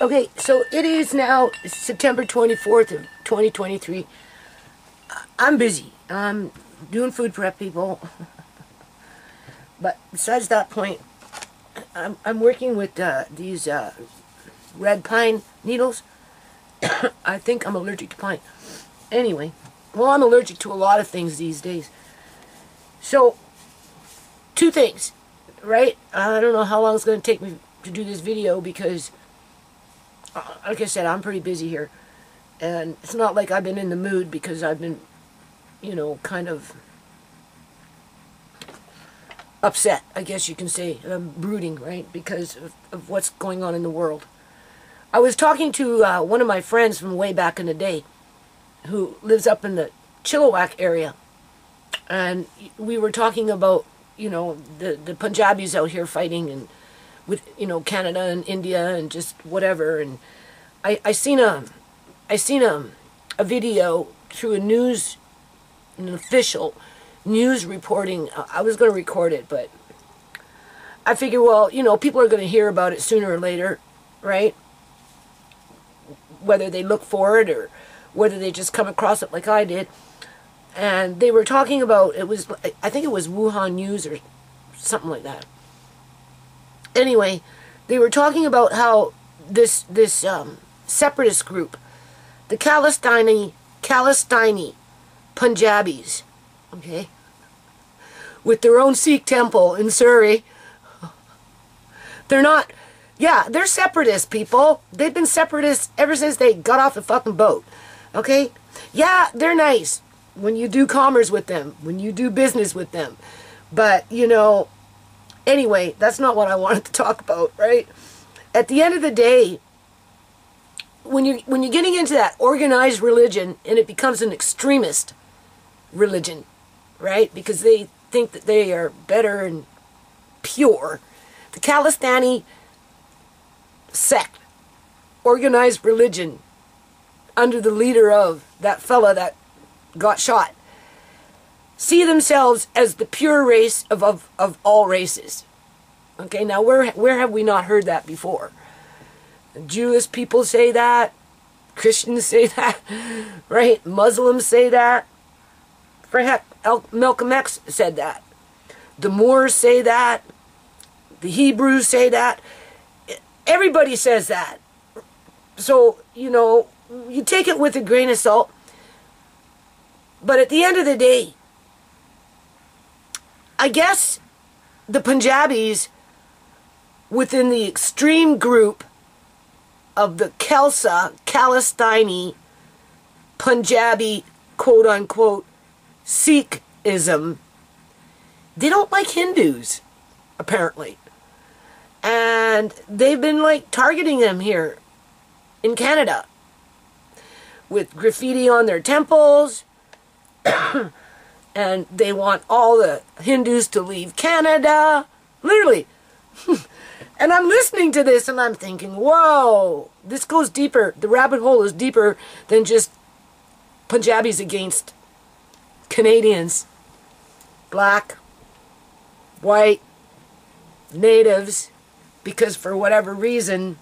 Okay, so it is now September 24th of 2023. I'm busy. I'm doing food prep, people. But besides that point, I'm working with these red pine needles. I think I'm allergic to pine. Anyway, well, I'm allergic to a lot of things these days. So, two things, right? I don't know how long it's going to take me to do this video because, like I said, I'm pretty busy here. And it's not like I've been in the mood because I've been, you know, kind of upset, I guess you can say. I'm brooding, right? Because of what's going on in the world. I was talking to one of my friends from way back in the day who lives up in the Chilliwack area. And we were talking about, you know, the Punjabis out here fighting and with, you know, Canada and India and just whatever. And I seen a video through an official news reporting. I was going to record it, but I figure, well, you know, people are going to hear about it sooner or later, right? Whether they look for it or whether they just come across it like I did. And they were talking about, I think it was Wuhan News or something like that. Anyway, they were talking about how this separatist group, the Khalistani Punjabis, okay, with their own Sikh temple in Surrey, they're not, yeah, they're separatist people. They've been separatists ever since they got off the fucking boat, okay? Yeah, they're nice when you do commerce with them, when you do business with them. But, you know, anyway, that's not what I wanted to talk about, right? At the end of the day, when you're getting into that organized religion and it becomes an extremist religion, right? Because they think that they are better and pure. The Khalistani sect, organized religion, under the leader of that fella that got shot, see themselves as the pure race of all races. Okay, now where have we not heard that before? Jewish people say that, Christians say that, right? Muslims say that. For heck, Malcolm X said that. The Moors say that. The Hebrews say that. Everybody says that. So, you know, you take it with a grain of salt. But at the end of the day, I guess the Punjabis within the extreme group of the Khalistani Punjabi, quote-unquote, Sikhism, they don't like Hindus, apparently. And they've been, like, targeting them here in Canada with graffiti on their temples. And they want all the Hindus to leave Canada. Literally. And I'm listening to this and I'm thinking, whoa, this goes deeper. The rabbit hole is deeper than just Punjabis against Canadians. Black, white, natives. Because for whatever reason,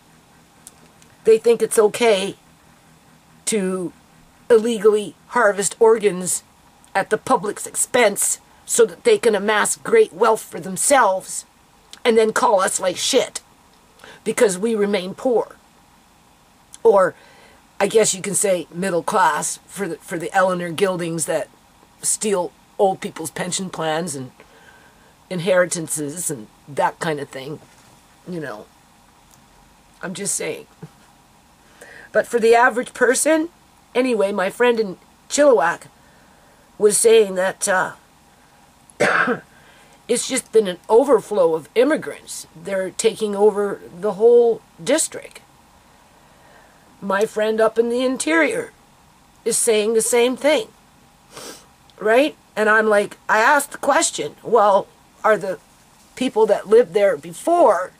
they think it's okay to illegally harvest organs at the public's expense so that they can amass great wealth for themselves and then call us like shit because we remain poor. Or, I guess you can say middle class for the Eleanor Gildings that steal old people's pension plans and inheritances and that kind of thing. You know, I'm just saying. But for the average person, anyway, my friend in Chilliwack was saying that it's just been an overflow of immigrants. They're taking over the whole district. My friend up in the interior is saying the same thing, right? And I'm like, I asked the question, well, are the people that lived there before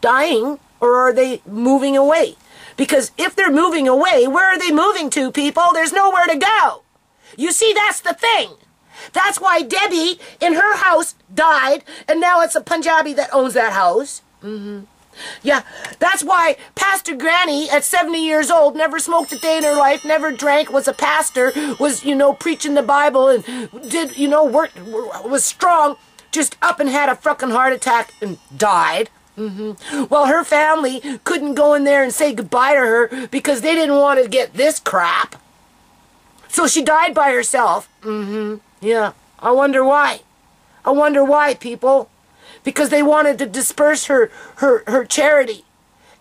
dying or are they moving away? Because if they're moving away, where are they moving to, people? There's nowhere to go. You see, that's the thing. That's why Debbie in her house died, and now it's a Punjabi that owns that house. Yeah, that's why Pastor Granny at 70 years old never smoked a day in her life, never drank, was a pastor, was, preaching the Bible and did, was strong, just up and had a fucking heart attack and died. Well, her family couldn't go in there and say goodbye to her because they didn't want to get this crap. So she died by herself. Yeah, I wonder why. I wonder why, people. Because they wanted to disperse her charity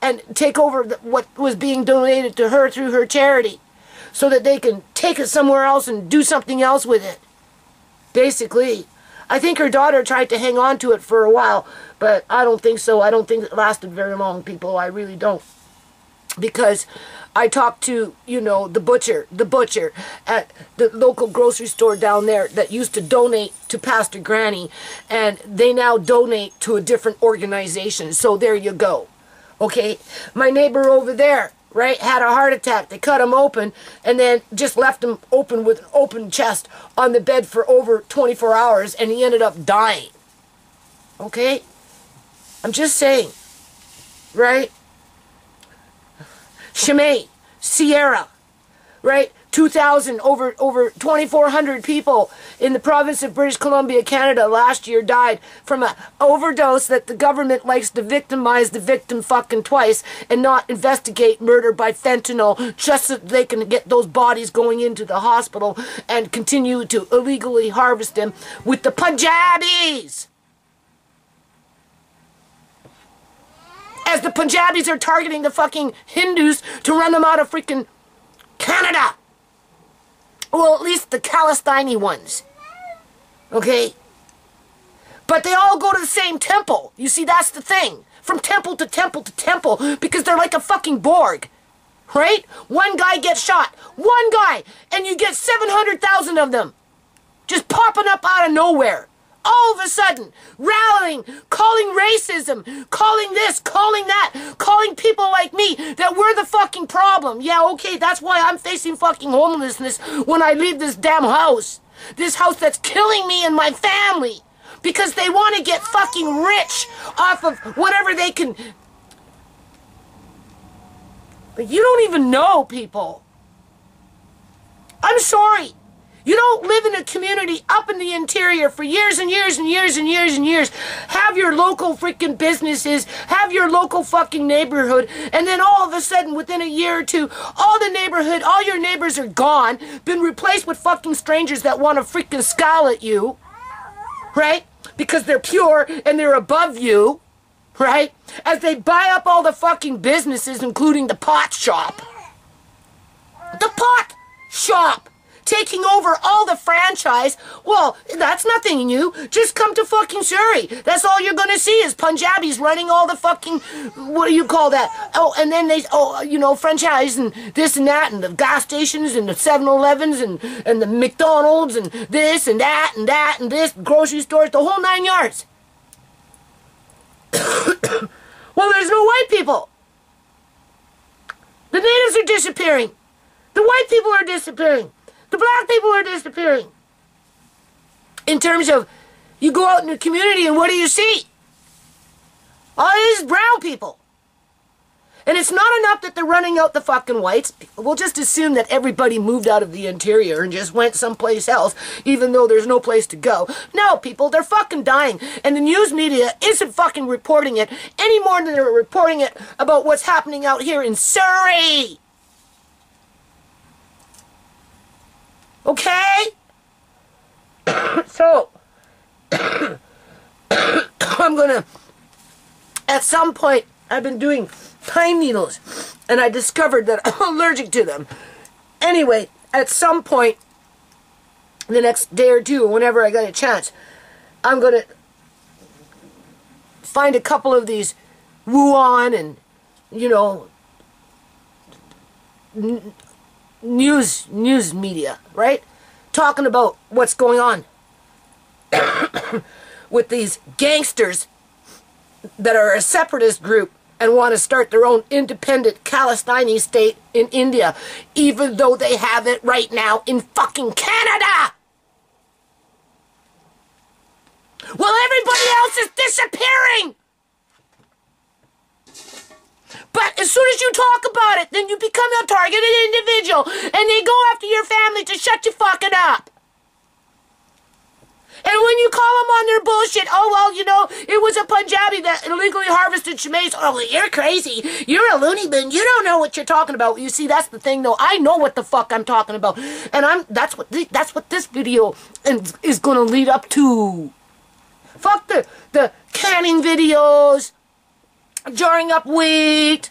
and take over what was being donated to her through her charity so that they can take it somewhere else and do something else with it. Basically. I think her daughter tried to hang on to it for a while, but I don't think so. I don't think it lasted very long, people. I really don't. Because I talked to, the butcher at the local grocery store down there that used to donate to Pastor Granny, and they now donate to a different organization. So there you go. Okay? My neighbor over there, right, had a heart attack. They cut him open and then just left him open with an open chest on the bed for over 24 hours, and he ended up dying. Okay? I'm just saying. Right? Shamay, Sierra, right? 2,000, over 2,400 people in the province of British Columbia, Canada last year died from an overdose that the government likes to victimize the victim fucking twice and not investigate murder by fentanyl just so they can get those bodies going into the hospital and continue to illegally harvest them with the Punjabis. As the Punjabis are targeting the fucking Hindus to run them out of freaking Canada. Well, at least the Palestinian ones. Okay? But they all go to the same temple. You see, that's the thing. From temple to temple to temple, because they're like a fucking Borg. Right? One guy gets shot. One guy. And you get 700,000 of them. Just popping up out of nowhere. All of a sudden, rallying, calling racism, calling this, calling that, calling people like me that we're the fucking problem. Yeah, okay, that's why I'm facing fucking homelessness when I leave this damn house. This house that's killing me and my family. Because they want to get fucking rich off of whatever they can. But you don't even know, people. I'm sorry. You don't live in a community up in the interior for years and years and years and years and years. Have your local freaking businesses, have your local fucking neighborhood, and then all of a sudden, within a year or two, all your neighbors are gone, been replaced with fucking strangers that want to freaking scowl at you, right? Because they're pure and they're above you, right? As they buy up all the fucking businesses, including the pot shop. The pot shop! Taking over all the franchise. Well, that's nothing new. Just come to fucking Surrey. That's all you're going to see is Punjabis running all the fucking, what do you call that? Oh, and then franchise and this and that and the gas stations and the 7-Elevens and the McDonald's and this and that and that and this, grocery stores, the whole 9 yards. Well, there's no white people. The natives are disappearing. The white people are disappearing. The black people are disappearing. In terms of, you go out in the community and what do you see? All these brown people. And it's not enough that they're running out the fucking whites. We'll just assume that everybody moved out of the interior and just went someplace else, even though there's no place to go. No, people, they're fucking dying. And the news media isn't fucking reporting it any more than they're reporting it about what's happening out here in Surrey. Okay? So, I'm gonna, at some point, I've been doing pine needles, and I discovered that I'm allergic to them. Anyway, at some point, the next day or two, or whenever I get a chance, I'm gonna find a couple of these Wuhan and, news media, right? Talking about what's going on with these gangsters that are a separatist group and want to start their own independent Palestinian state in India, even though they have it right now in fucking Canada. Well, everybody else is disappearing. As soon as you talk about it, then you become a targeted individual, and they go after your family to shut you fucking up. And when you call them on their bullshit, oh, well, you know, it was a Punjabi that illegally harvested Shamays. Oh, you're crazy. You're a loony bin. You don't know what you're talking about. You see, that's the thing, though. I know what the fuck I'm talking about. And that's what this video is going to lead up to. Fuck the canning videos, jarring up wheat,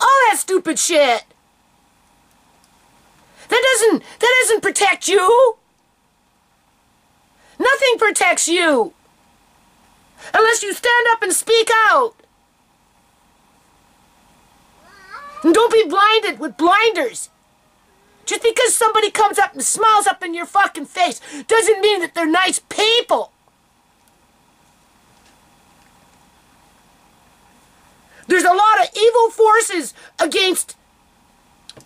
all that stupid shit. That doesn't protect you. Nothing protects you unless you stand up and speak out. And don't be blinded with blinders. Just because somebody comes up and smiles up in your fucking face doesn't mean that they're nice people. There's a lot of evil forces against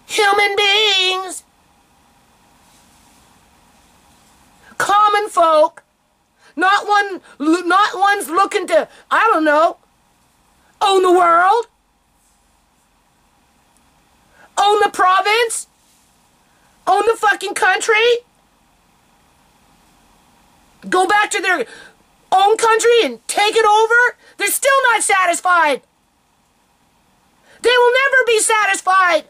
human beings. Common folk, not ones looking to, I don't know, own the world, own the province, own the fucking country, go back to their own country and take it over. They're still not satisfied. They will never be satisfied.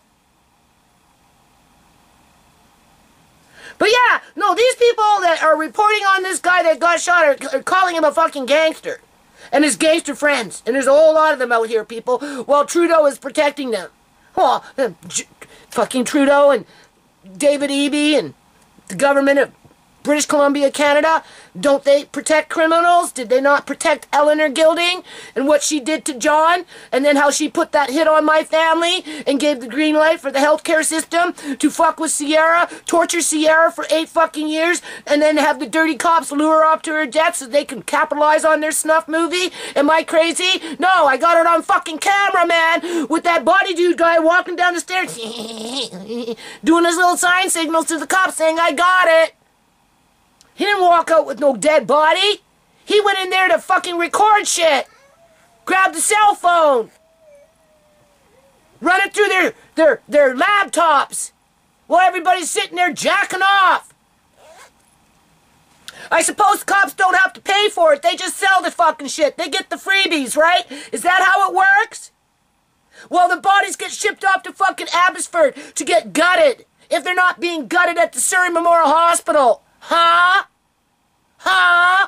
But yeah, no, these people that are reporting on this guy that got shot are calling him a fucking gangster. And his gangster friends. And there's a whole lot of them out here, people, while Trudeau is protecting them. Well, fucking Trudeau and David Eby and the government of British Columbia, Canada, don't they protect criminals? Did they not protect Eleanor Gilding and what she did to John? And then how she put that hit on my family and gave the green light for the healthcare system to fuck with Sierra, torture Sierra for 8 fucking years, and then have the dirty cops lure her up to her death so they can capitalize on their snuff movie? Am I crazy? No, I got it on fucking camera, man, with that body dude guy walking down the stairs doing his little sign signals to the cops saying, I got it. He didn't walk out with no dead body. He went in there to fucking record shit. Grab the cell phone. Run it through their laptops while everybody's sitting there jacking off. I suppose cops don't have to pay for it. They just sell the fucking shit. They get the freebies, right? Is that how it works? Well, the bodies get shipped off to fucking Abbotsford to get gutted if they're not being gutted at the Surrey Memorial Hospital. Huh? Huh?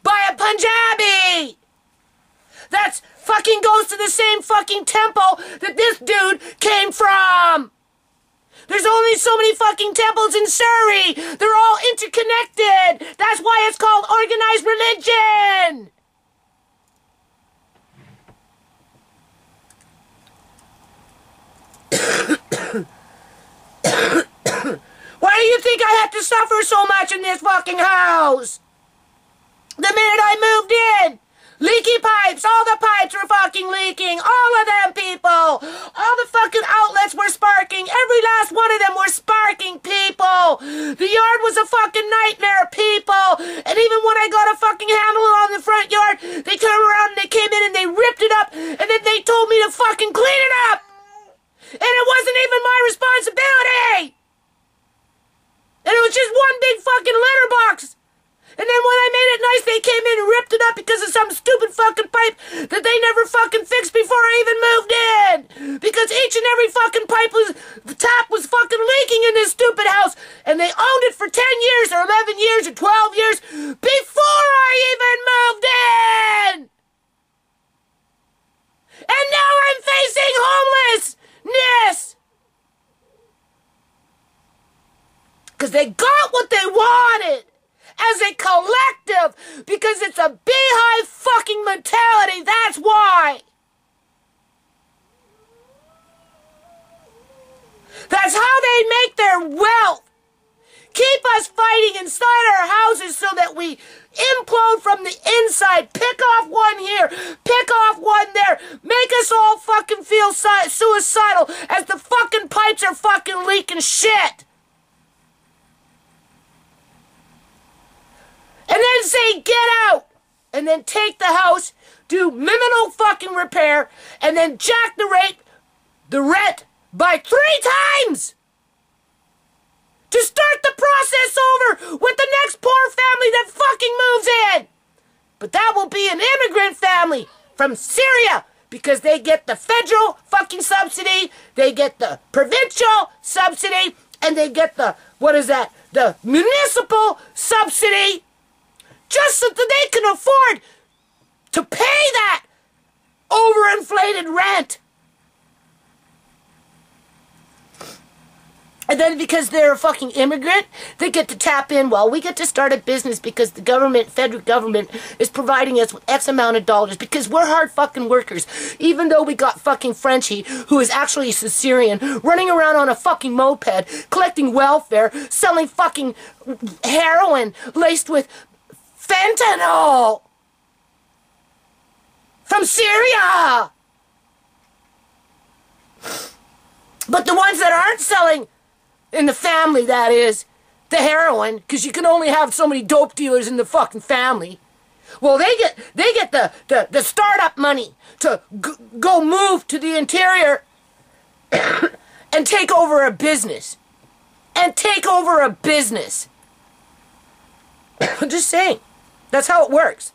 By a Punjabi! That's fucking goes to the same fucking temple that this dude came from! There's only so many fucking temples in Surrey! They're all interconnected! That's why it's called organized religion! Why do you think I had to suffer so much in this fucking house? The minute I moved in, leaky pipes, all the pipes were fucking leaking, all of them, people. All the fucking outlets were sparking, every last one of them were sparking, people. The yard was a fucking nightmare, people. And even when I got a fucking handle on the front yard, they turned around and they came in and they ripped it up, and then they told me to fucking clean it up. And it wasn't even my responsibility. And it was just one big fucking litter box. And then when I made it nice, they came in and ripped it up because of some stupid fucking pipe that they never fucking fixed before I even moved in. Because each and every fucking the tap was fucking leaking in this stupid house. And they owned it for 10 years or 11 years or 12 years before I even moved in. And now I'm facing homelessness. Because they got what they wanted as a collective, because it's a beehive fucking mentality, that's why. That's how they make their wealth. Keep us fighting inside our houses so that we implode from the inside. Pick off one here, pick off one there. Make us all fucking feel suicidal as the fucking pipes are fucking leaking shit. And then say, get out! And then take the house, do minimal fucking repair, and then jack the rate the rent by 3 times to start the process over with the next poor family that fucking moves in. But that will be an immigrant family from Syria because they get the federal fucking subsidy, they get the provincial subsidy, and they get the, what is that, the municipal subsidy, just so that they can afford to pay that overinflated rent. And then because they're a fucking immigrant, they get to tap in. Well, we get to start a business because the government, federal government, is providing us with X amount of dollars because we're hard fucking workers. Even though we got fucking Frenchie, who is actually a Syrian, running around on a fucking moped, collecting welfare, selling fucking heroin laced with fentanyl from Syria. But the ones that aren't selling in the family, that is, the heroin, because you can only have so many dope dealers in the fucking family. Well, they get the startup money to go move to the interior and take over a business. And take over a business. I'm just saying. That's how it works.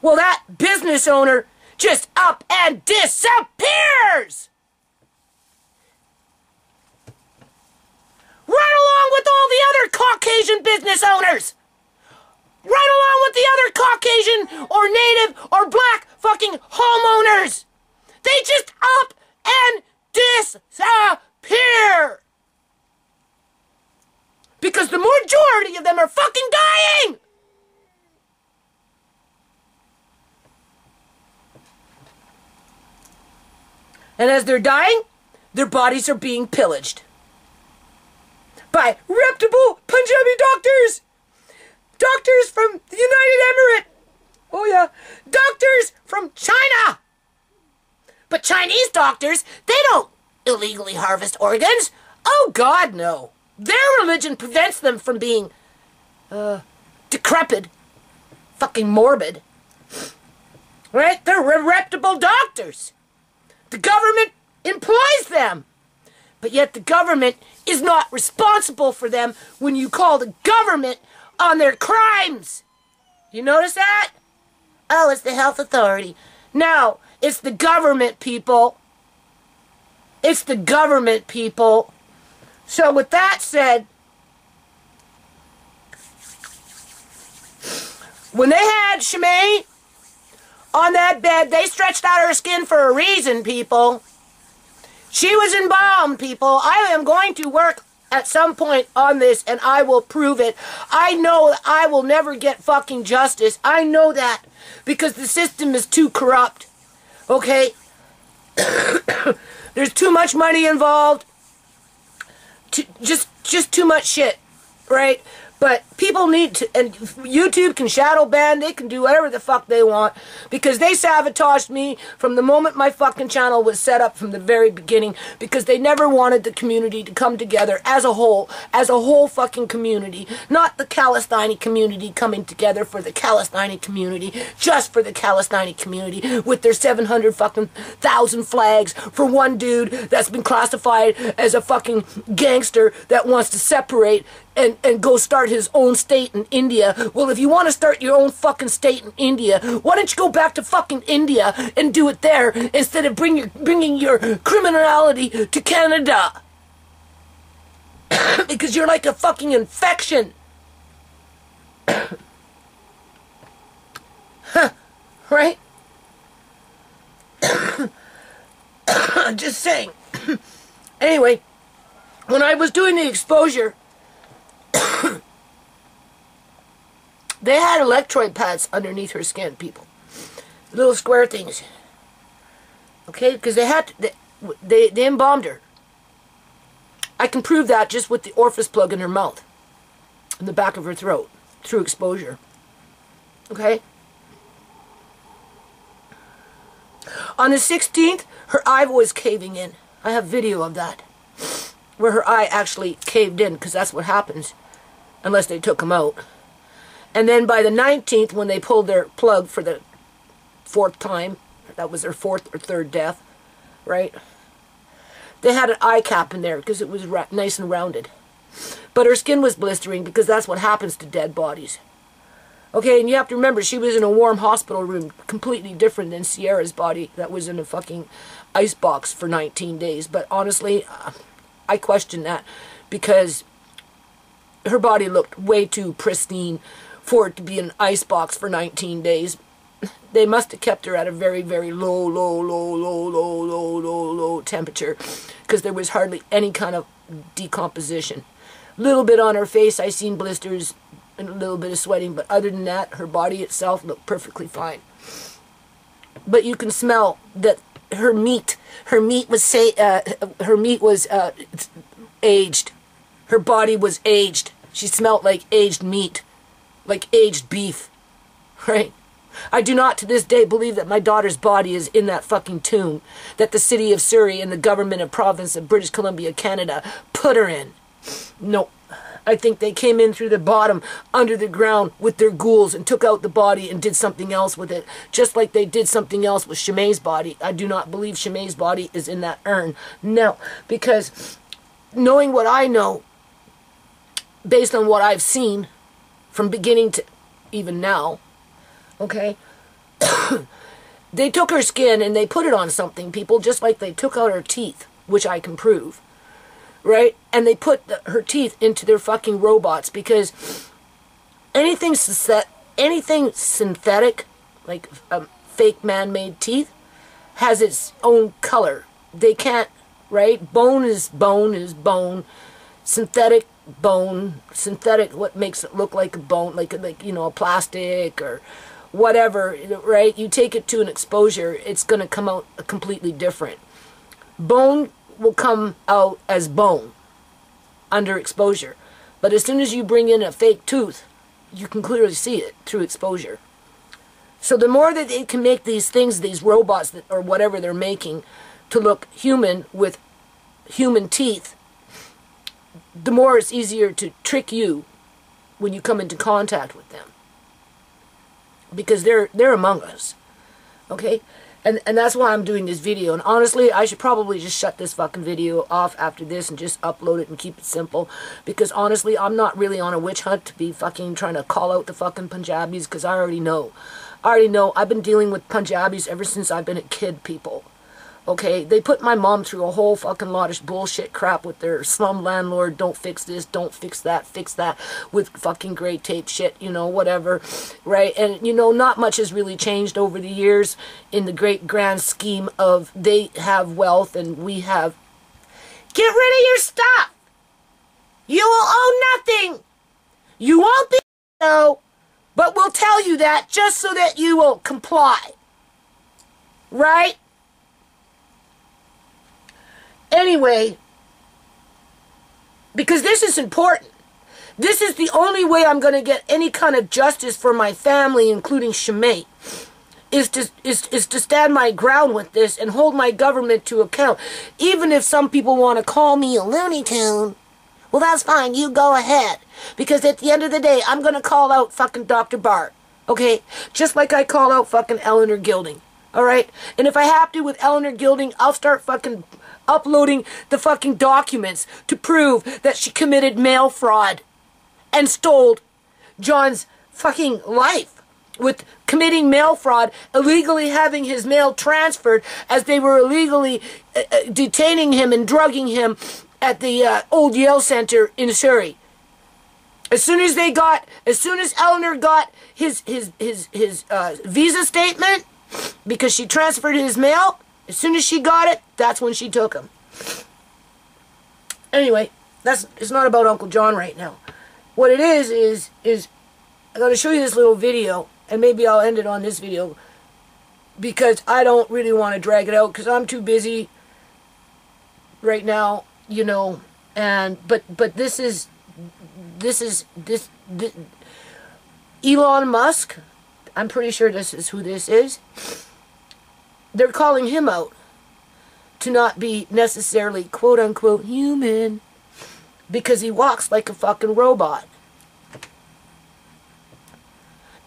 Well, that business owner just up and disappears. Right along with all the other Caucasian business owners. Right along with the other Caucasian or native or black fucking homeowners. They just up and disappear. Because the majority of them are fucking dying. And as they're dying, their bodies are being pillaged by reputable Punjabi doctors. Doctors from the United Emirates. Oh yeah. Doctors from China. But Chinese doctors, they don't illegally harvest organs. Oh God, no. Their religion prevents them from being decrepit, fucking morbid. Right? They're reputable doctors. The government employs them. But yet the government is not responsible for them when you call the government on their crimes. You notice that? Oh, it's the health authority. No, it's the government, people. It's the government, people. So with that said, when they had Shamay on that bed, they stretched out her skin for a reason, people. She was embalmed, people. I am going to work at some point on this, and I will prove it. I know that I will never get fucking justice. I know that. Because the system is too corrupt. Okay? There's too much money involved. Just too much shit. Right? But people need to, and YouTube can shadow ban, they can do whatever the fuck they want, because they sabotaged me from the moment my fucking channel was set up from the very beginning, because they never wanted the community to come together as a whole fucking community, not the Palestinian community coming together for the Palestinian community, just for the Palestinian community, with their 700 fucking thousand flags for one dude that's been classified as a fucking gangster that wants to separate and go start his own state in India. Well, if you want to start your own fucking state in India, why don't you go back to fucking India and do it there instead of bringing your criminality to Canada? Because you're like a fucking infection. Huh, right? I'm just saying. Anyway, when I was doing the exposure, they had electrode pads underneath her skin, people. Little square things. Okay? Because they had to, they embalmed her. I can prove that just with the orifice plug in her mouth. In the back of her throat. Through exposure. Okay? On the 16th, her eye was caving in. I have video of that. Where her eye actually caved in, because that's what happens. Unless they took them out. And then by the 19th, when they pulled their plug for the 4th time, that was their 4th or 3rd death, right? They had an eye cap in there because it was nice and rounded. But her skin was blistering because that's what happens to dead bodies. Okay, and you have to remember, she was in a warm hospital room, completely different than Sierra's body that was in a fucking icebox for 19 days. But honestly, I question that because her body looked way too pristine for it to be in an icebox for 19 days. They must have kept her at a very, very low temperature because there was hardly any kind of decomposition. A little bit on her face, I seen blisters and a little bit of sweating, but other than that, her body itself looked perfectly fine. But you can smell that her meat was aged. Her body was aged. She smelled like aged meat, like aged beef, right? I do not to this day believe that my daughter's body is in that fucking tomb that the city of Surrey and the government and province of British Columbia, Canada put her in. No. I think they came in through the bottom, under the ground, with their ghouls and took out the body and did something else with it. Just like they did something else with Shamay's body. I do not believe Shamay's body is in that urn. No, because knowing what I know, based on what I've seen, from beginning to even now, okay, they took her skin and they put it on something, people, just like they took out her teeth, which I can prove. Right? And they put her teeth into their fucking robots because anything synthetic, like fake man-made teeth, has its own color. They can't, right? Bone is bone. Synthetic bone. Synthetic, what makes it look like a bone, like you know, a plastic or whatever, right? You take it to an exposure, it's going to come out completely different. Bone will come out as bone under exposure. But as soon as you bring in a fake tooth, you can clearly see it through exposure. So the more that they can make these things, these robots that, or whatever they're making, to look human with human teeth, the more it's easier to trick you when you come into contact with them. Because they're among us. Okay? And that's why I'm doing this video. And honestly, I should probably just shut this fucking video off after this and just upload it and keep it simple. Because honestly, I'm not really on a witch hunt to be fucking trying to call out the fucking Punjabis. Because I already know. I've been dealing with Punjabis ever since I've been a kid, people. Okay? They put my mom through a whole fucking lot of bullshit crap with their slum landlord, don't fix this, don't fix that, with fucking gray tape shit, you know, whatever, right? And, you know, not much has really changed over the years in the great grand scheme of they have wealth and we have... Get rid of your stuff! You will own nothing! You won't be so, but we'll tell you that just so that you will comply. Right? Anyway, because this is important. This is the only way I'm going to get any kind of justice for my family, including Shamay, is to stand my ground with this and hold my government to account. Even if some people want to call me a Looney Tune, well, that's fine. You go ahead. Because at the end of the day, I'm going to call out fucking Dr. Brar. Okay? Just like I call out fucking Eleanor Gilding. Alright? And if I have to with Eleanor Gilding, I'll start fucking uploading the fucking documents to prove that she committed mail fraud and stole John's fucking life with committing mail fraud, illegally having his mail transferred as they were illegally detaining him and drugging him at the old Yale Center in Surrey. As soon as Eleanor got his visa statement, because she transferred his mail, as soon as she got it, that's when she took him. Anyway, it's not about Uncle John right now. What it is I'm going to show you this little video, and maybe I'll end it on this video, because I don't really want to drag it out, because I'm too busy right now, you know, and, but this is Elon Musk, I'm pretty sure this is who this is. They're calling him out to not be necessarily quote-unquote human because he walks like a fucking robot.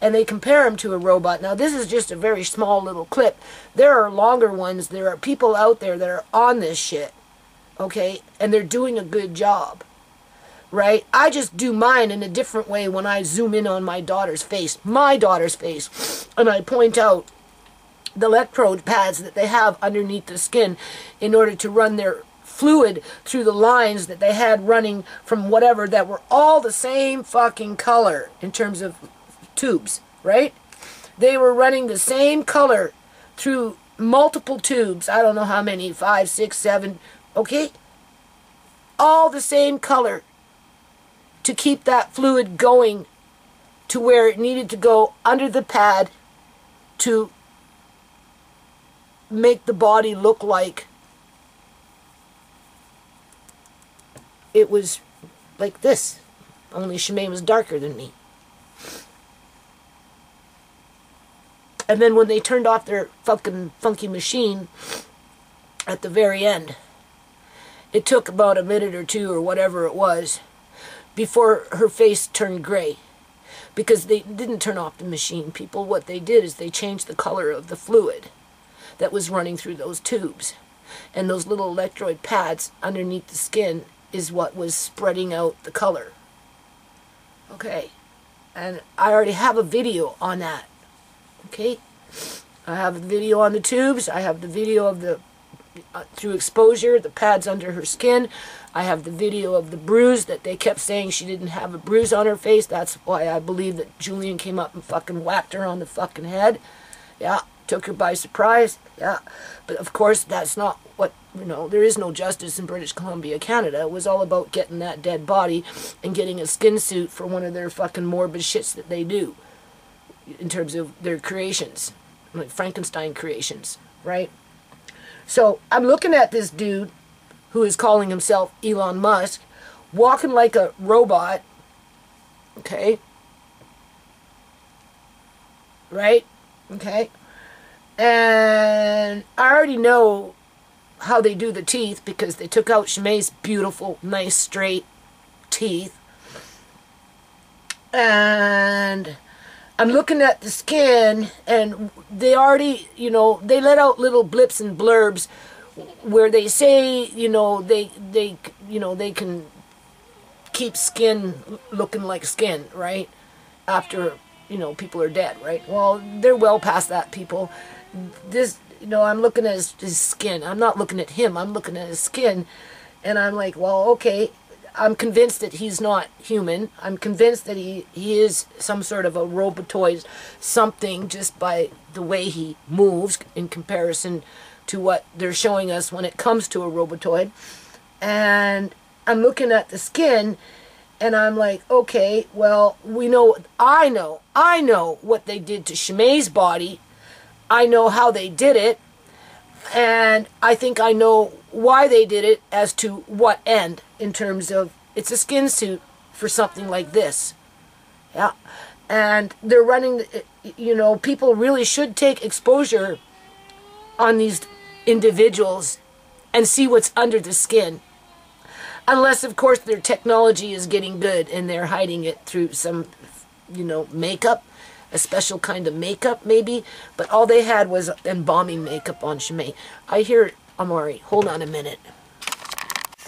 And they compare him to a robot. Now, this is just a very small little clip. There are longer ones. There are people out there that are on this shit. okay? And they're doing a good job, right? I just do mine in a different way when I zoom in on my daughter's face, and I point out the electrode pads that they have underneath the skin in order to run their fluid through the lines that they had running from whatever that were all the same fucking color in terms of tubes, right? They were running the same color through multiple tubes. I don't know how many, 5, 6, 7, okay? All the same color to keep that fluid going to where it needed to go under the pad to make the body look like it was like this. Only Shamay was darker than me. And then when they turned off their fucking funky machine at the very end, it took about a minute or two or whatever it was before her face turned gray. Because they didn't turn off the machine, people. What they did is they changed the color of the fluid that was running through those tubes. And those little electrode pads underneath the skin is what was spreading out the color. Okay. And I already have a video on that. Okay? I have a video on the tubes. I have the video of the, through exposure, the pads under her skin. I have the video of the bruise that they kept saying she didn't have a bruise on her face. That's why I believe that Julian came up and fucking whacked her on the fucking head. Yeah, took her by surprise. Yeah, but of course that's not what, you know, there is no justice in British Columbia, Canada. It was all about getting that dead body and getting a skin suit for one of their fucking morbid shits that they do in terms of their creations, like Frankenstein creations, right? So I'm looking at this dude who is calling himself Elon Musk, walking like a robot, okay? Right? Okay? And I already know how they do the teeth because they took out Shamay's beautiful, nice, straight teeth. And I'm looking at the skin, and they already, you know, they let out little blips and blurbs where they say, you know, they can keep skin looking like skin, right? After, you know, people are dead, right? Well, they're well past that, people. This, you know, I'm looking at his skin. I'm not looking at him. I'm looking at his skin, and I'm like, well, okay. I'm convinced that he's not human. I'm convinced that he is some sort of a robotoid something just by the way he moves in comparison to what they're showing us when it comes to a robotoid. And I'm looking at the skin and I'm like, okay, well, we know, I know what they did to Shamay's body. I know how they did it. And I think I know why they did it as to what end in terms of it's a skin suit for something like this. Yeah. And they're running, you know, people really should take exposure on these individuals and see what's under the skin. Unless, of course, their technology is getting good and they're hiding it through some, you know, makeup. A special kind of makeup, maybe. But all they had was embalming makeup on Shamay. I hear Amari. Hold on a minute.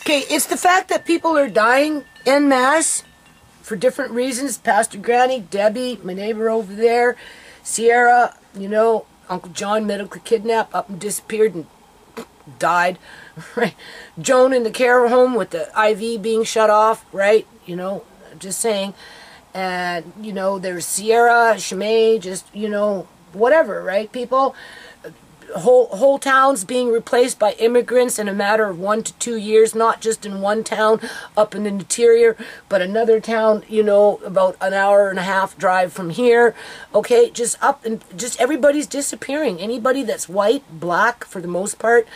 Okay, it's the fact that people are dying en masse for different reasons. Pastor Granny, Debbie, my neighbor over there, Sierra, you know, Uncle John medically kidnapped, up and disappeared and died. Right? Joan in the care home with the IV being shut off, right? You know, just saying. And, you know, there's Sierra, Shamay, just, you know, whatever, right, people? Whole towns being replaced by immigrants in a matter of 1 to 2 years, not just in one town up in the interior, but another town, you know, about an hour and a half drive from here. Okay, just up and just everybody's disappearing. Anybody that's white, black, for the most part,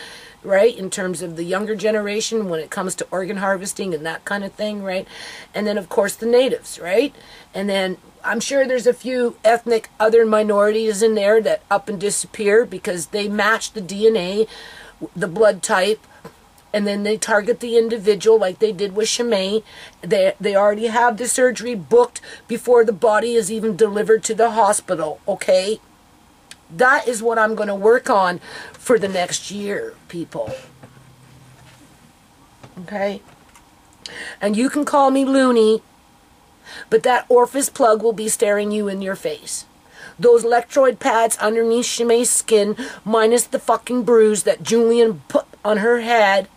right, in terms of the younger generation when it comes to organ harvesting and that kind of thing, right? And then, of course, the natives, right? And then I'm sure there's a few ethnic other minorities in there that up and disappear because they match the DNA, the blood type, and then they target the individual like they did with Shamay. They already have the surgery booked before the body is even delivered to the hospital, okay? That is what I'm going to work on for the next year, people. Okay? And you can call me loony, but that orifice plug will be staring you in your face. Those electrode pads underneath Shamay's skin, minus the fucking bruise that Julian put on her head,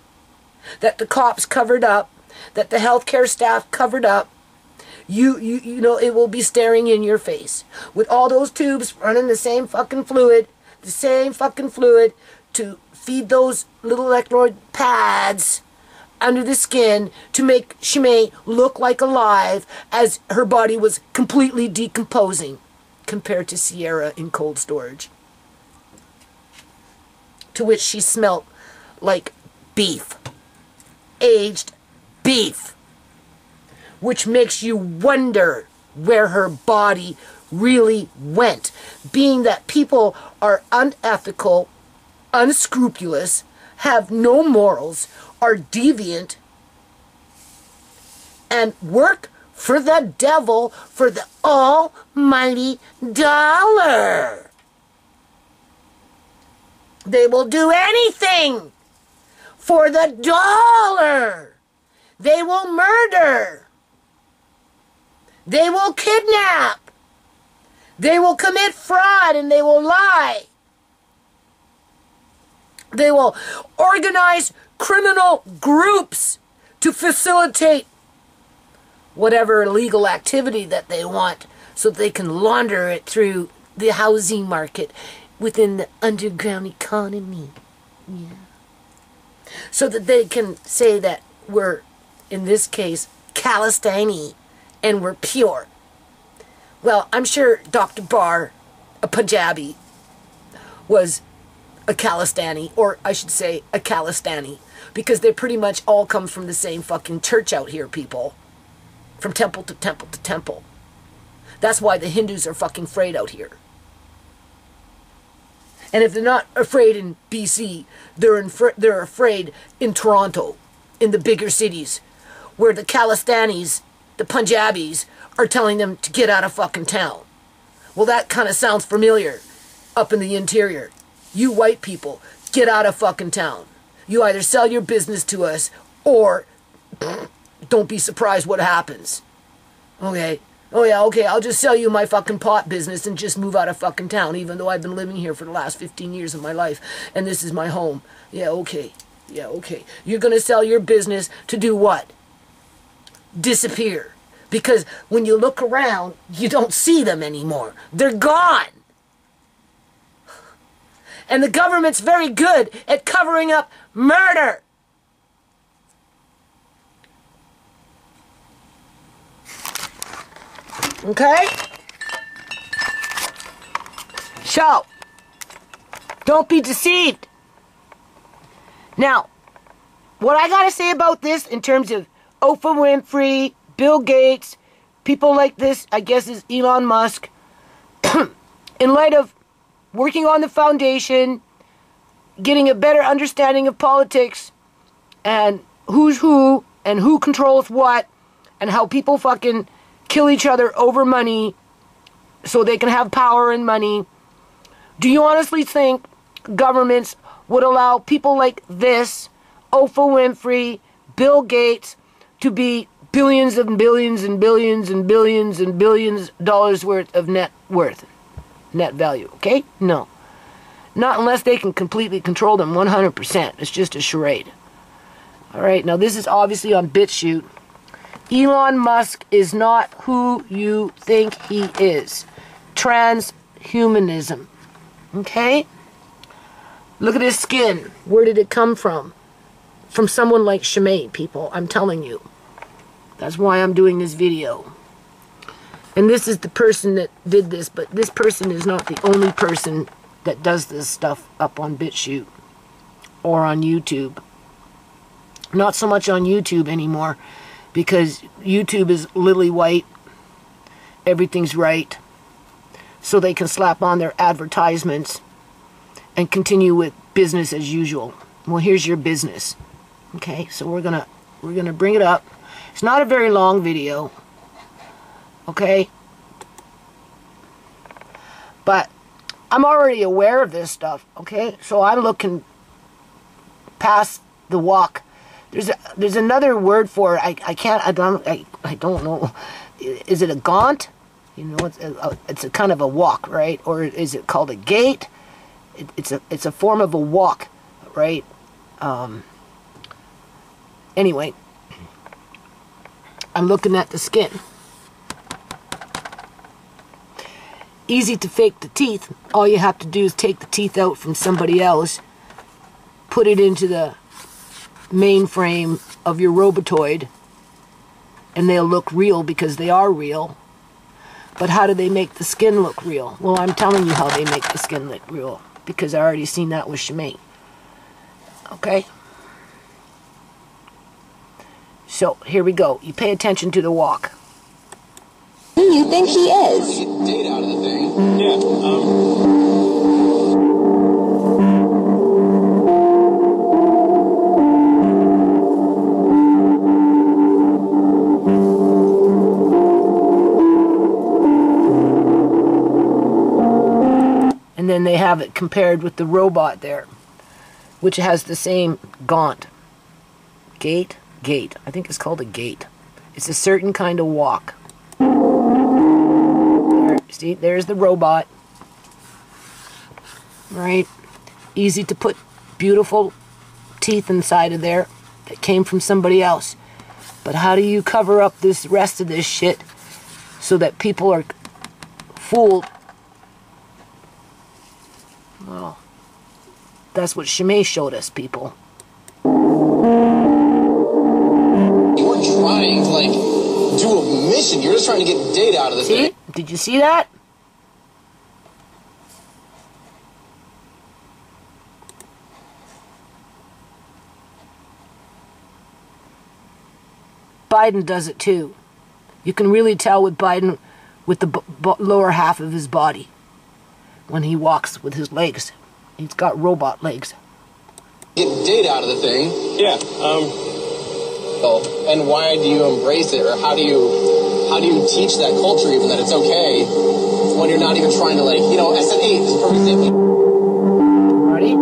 that the cops covered up, that the healthcare staff covered up, you know, it will be staring in your face. With all those tubes running the same fucking fluid to feed those little electrode pads under the skin to make Shamay look like alive as her body was completely decomposing compared to Sierra in cold storage. To which she smelt like beef. Aged beef. Which makes you wonder where her body really went. Being that people are unethical, unscrupulous, have no morals, are deviant, and work for the devil for the almighty dollar. They will do anything for the dollar. They will murder. They will kidnap. They will commit fraud and they will lie. They will organize criminal groups to facilitate whatever illegal activity that they want so they can launder it through the housing market within the underground economy. Yeah. So that they can say that we're, in this case, Khalistani and we're pure. Well, I'm sure Dr. Brar, a Punjabi, was a Khalistani, or I should say a Khalistani, because they pretty much all come from the same fucking church out here, people. From temple to temple to temple. That's why the Hindus are fucking afraid out here. And if they're not afraid in BC, they're afraid in Toronto, in the bigger cities, where the Khalistanis, the Punjabis, are telling them to get out of fucking town. Well, that kind of sounds familiar up in the interior. You white people, get out of fucking town. You either sell your business to us or don't be surprised what happens. Okay. Oh yeah, okay, I'll just sell you my fucking pot business and just move out of fucking town, even though I've been living here for the last 15 years of my life, and this is my home. Yeah, okay. Yeah, okay. You're gonna sell your business to do what? Disappear. Because when you look around, you don't see them anymore. They're gone. And the government's very good at covering up murder. Okay? So, don't be deceived. Now, what I gotta say about this in terms of Oprah Winfrey, Bill Gates, people like this, I guess is Elon Musk, in light of working on the foundation, getting a better understanding of politics, and who's who, and who controls what, and how people fucking kill each other over money so they can have power and money. Do you honestly think governments would allow people like this, Oprah Winfrey, Bill Gates, to be billions and billions and billions and billions and billions dollars worth of net value, okay? No. Not unless they can completely control them 100%. It's just a charade. Alright, now this is obviously on BitChute. Elon Musk is not who you think he is. Transhumanism. Okay? Look at his skin. Where did it come from? From someone like Shamay, people. I'm telling you. That's why I'm doing this video. And this is the person that did this, but this person is not the only person that does this stuff up on BitChute or on YouTube. Not so much on YouTube anymore, because YouTube is lily white. Everything's right. So they can slap on their advertisements and continue with business as usual. Well, here's your business. Okay, so we're gonna bring it up. It's not a very long video. Okay? But I'm already aware of this stuff, okay? So I'm looking past the walk There's another word for it. I don't know. Is it a gaunt? You know, it's a kind of a walk, right? Or is it called a gait? It's a form of a walk, right? Anyway, I'm looking at the skin. Easy to fake the teeth. All you have to do is take the teeth out from somebody else, put it into the mainframe of your robotoid, and they'll look real because they are real. But how do they make the skin look real? Well, I'm telling you how they make the skin look real, because I already seen that with Shamay. Okay? So, here we go. You pay attention to the walk. Who do you think he is? Get data out of the thing. Yeah, And then they have it compared with the robot there, which has the same gaunt. Gait? Gait. I think it's called a gait. It's a certain kind of walk. There, see, there's the robot. Right? Easy to put beautiful teeth inside of there that came from somebody else. But how do you cover up this rest of this shit so that people are fooled? Well, that's what Shamay showed us, people. you weren't trying to, like, do a mission. You're just trying to get data out of the thing. Did you see that? Biden does it too. You can really tell with Biden with the lower half of his body when he walks with his legs. He's got robot legs. Get data out of the thing. Yeah, and why do you embrace it, or how do you teach that culture even that it's okay when you're not even trying to, like, you know, SN8 is a perfect example. Ready?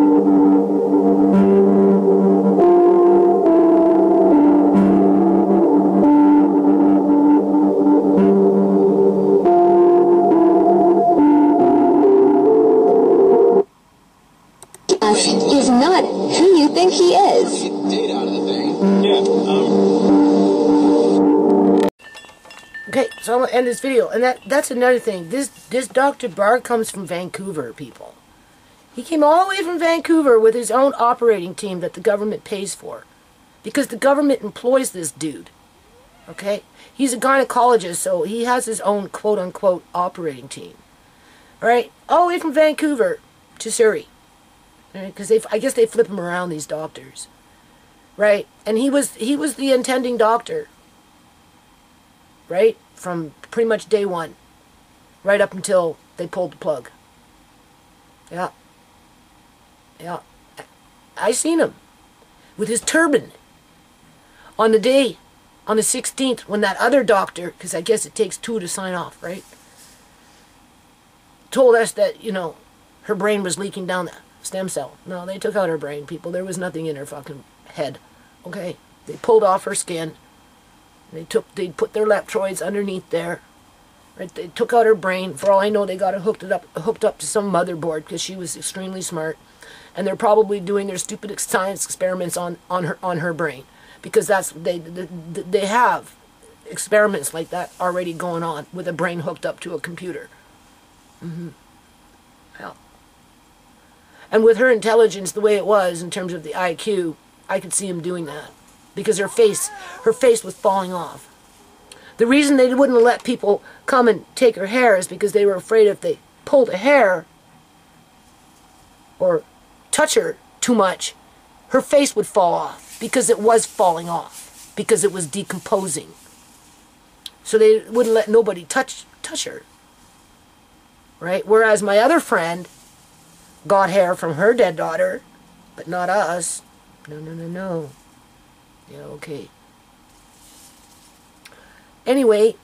Is not who you think he is. Get data out of the thing. Yeah, Okay, so I'm going to end this video. And that's another thing. This Dr. Brar comes from Vancouver, people. He came all the way from Vancouver with his own operating team that the government pays for. Because the government employs this dude. Okay? He's a gynecologist, so he has his own quote-unquote operating team. Alright? All the way from Vancouver to Surrey. Because I guess they flip him around, these doctors. Right? And he was the intending doctor. Right? From pretty much day one. Right up until they pulled the plug. Yeah. Yeah. I seen him. With his turban. On the day, on the 16th, when that other doctor, because I guess it takes 2 to sign off, right? Told us that, you know, her brain was leaking down the stem cell. No, they took out her brain, people. There was nothing in her fucking head. Okay? They pulled off her skin. They put their electrodes underneath there. Right? They took out her brain. For all I know, they got her hooked up to some motherboard because she was extremely smart. And they're probably doing their stupid science experiments on her brain, because that's they have experiments like that already going on with a brain hooked up to a computer. Yeah. And with her intelligence the way it was in terms of the IQ, I could see him doing that. Because her face was falling off. The reason they wouldn't let people come and take her hair is because they were afraid if they pulled a hair or touch her too much, her face would fall off. Because it was falling off. Because it was decomposing. So they wouldn't let nobody touch her. Right? Whereas my other friend got hair from her dead daughter, but not us. No. Yeah, okay. Anyway,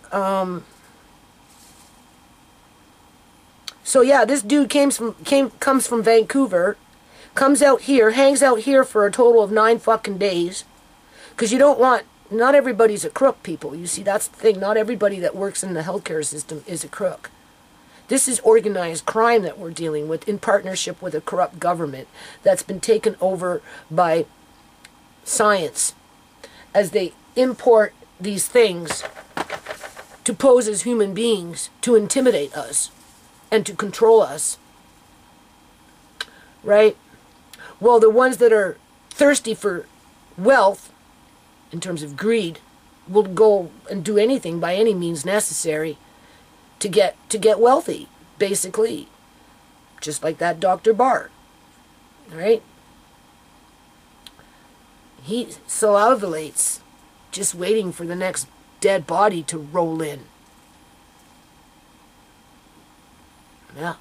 so yeah, this dude comes from Vancouver, comes out here, hangs out here for a total of 9 fucking days, Because you don't want, not everybody's a crook, people. You see, that's the thing. Not everybody that works in the healthcare system is a crook. This is organized crime that we're dealing with in partnership with a corrupt government that's been taken over by science as they import these things to pose as human beings, to intimidate us and to control us. Right? Well, the ones that are thirsty for wealth, in terms of greed, will go and do anything by any means necessary to get wealthy, basically. Just like that Dr. Brar. Right? He salivates, just waiting for the next dead body to roll in. Yeah.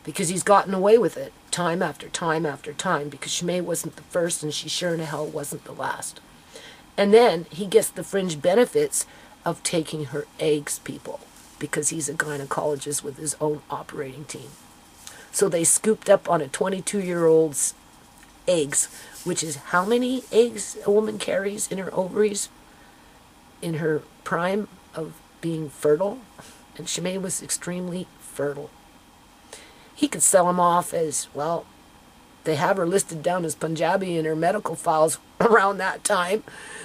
Because he's gotten away with it time after time after time, because Shamay wasn't the first and she sure in hell wasn't the last. And then he gets the fringe benefits of taking her eggs, people, because he's a gynecologist with his own operating team. So they scooped up on a 22-year-old's eggs, which is how many eggs a woman carries in her ovaries in her prime of being fertile. And Shamay was extremely fertile. He could sell them off as, well, they have her listed down as Punjabi in her medical files around that time.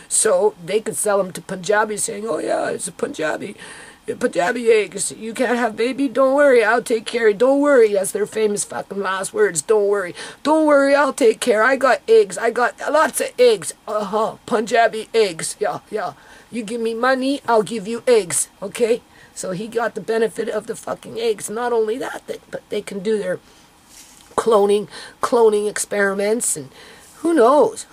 So they could sell them to Punjabi saying, oh yeah, it's a Punjabi eggs. You can't have baby? Don't worry, I'll take care of it. Don't worry. That's their famous fucking last words. Don't worry. Don't worry, I'll take care. I got eggs. I got lots of eggs. Punjabi eggs. Yeah. You give me money, I'll give you eggs. Okay? So he got the benefit of the fucking eggs. Not only that, but they can do their cloning experiments, and who knows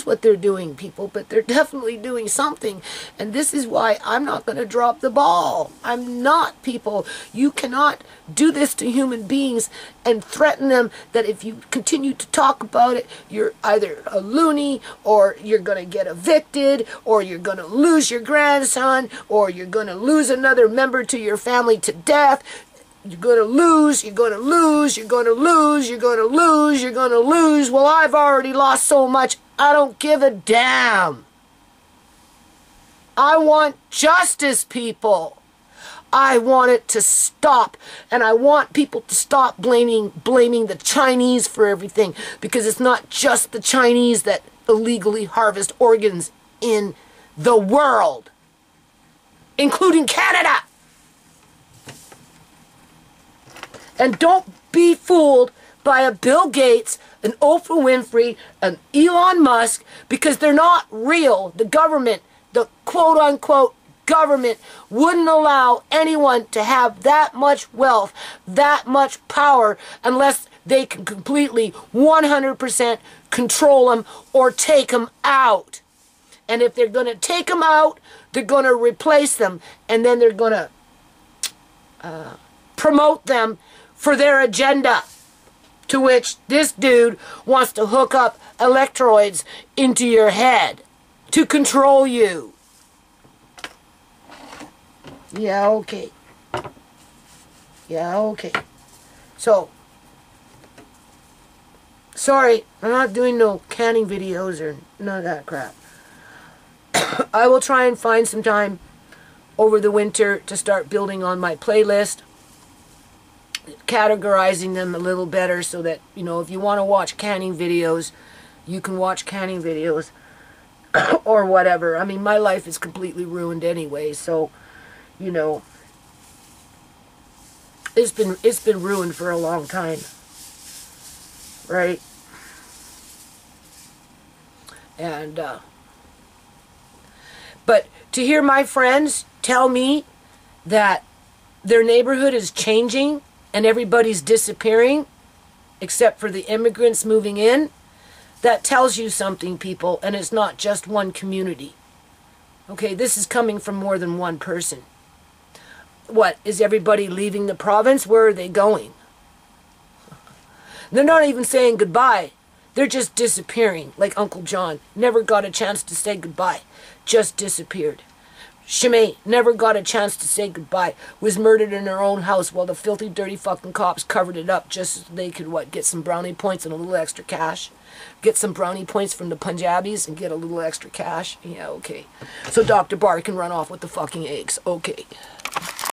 what they're doing, people, but they're definitely doing something. And this is why I'm not going to drop the ball. I'm not, people. You cannot do this to human beings and threaten them that if you continue to talk about it, you're either a loony, or you're going to get evicted, or you're going to lose your grandson, or you're going to lose another member to your family to death. You're going to lose, you're going to lose, you're going to lose, you're going to lose, you're going to lose. Well, I've already lost so much, I don't give a damn. I want justice, people. I want it to stop. And I want people to stop blaming the Chinese for everything. Because it's not just the Chinese that illegally harvest organs in the world, including Canada. And don't be fooled by a Bill Gates, an Oprah Winfrey, an Elon Musk, because they're not real. The government, the quote-unquote government, wouldn't allow anyone to have that much wealth, that much power, unless they can completely 100% control them or take them out. And if they're going to take them out, they're going to replace them, and then they're going to promote them for their agenda, to which this dude wants to hook up electrodes into your head to control you. Yeah, okay. So, sorry, I'm not doing no canning videos or none of that crap. I will try and find some time over the winter to start building on my playlist, categorizing them a little better so that, you know, if you want to watch canning videos, you can watch canning videos or whatever. I mean, my life is completely ruined anyway, so, you know, it's been ruined for a long time, right? And but to hear my friends tell me that their neighborhood is changing and everybody's disappearing, except for the immigrants moving in, that tells you something, people, and it's not just one community. Okay, this is coming from more than one person. What, is everybody leaving the province? Where are they going? They're not even saying goodbye. They're just disappearing, like Uncle John. Never got a chance to say goodbye. Just disappeared. Shamay never got a chance to say goodbye. Was murdered in her own house while the filthy, dirty fucking cops covered it up just so they could, what, get some brownie points and a little extra cash. get some brownie points from the Punjabis and get a little extra cash. Yeah, okay. So Dr. Brar can run off with the fucking eggs. Okay.